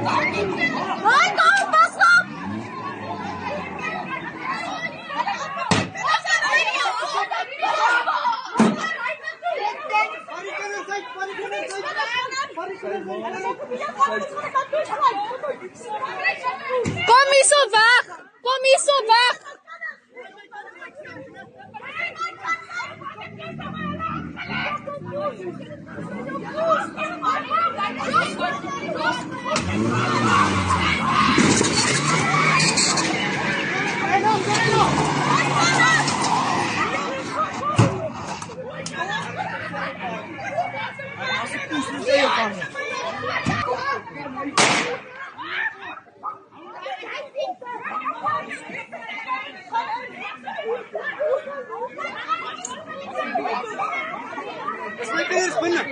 kom, pas op! Kom hier zo weg! Kom hier zo weg!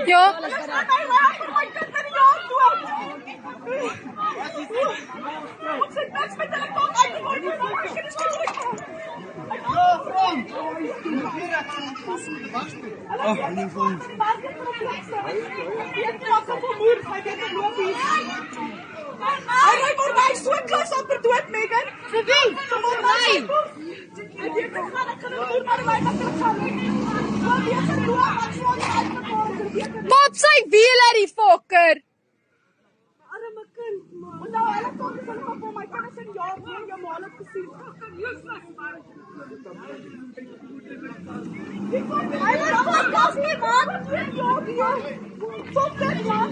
Ja. Hij wordt mij zo'n klas op het dood, Megan. Vir wie? Vir my. En jy gaan ek gaan doen maar my wat ek gaan doen. Wat jy gaan doen, wat sou jy uitgekom? Pop sy wiele die fokker. Arme kind, man. Nou hulle kom van papa my kinders in jaar voor jou ma het gesien. Useless man. Hy het al gas nie man. Ja, ja. Stop dit man.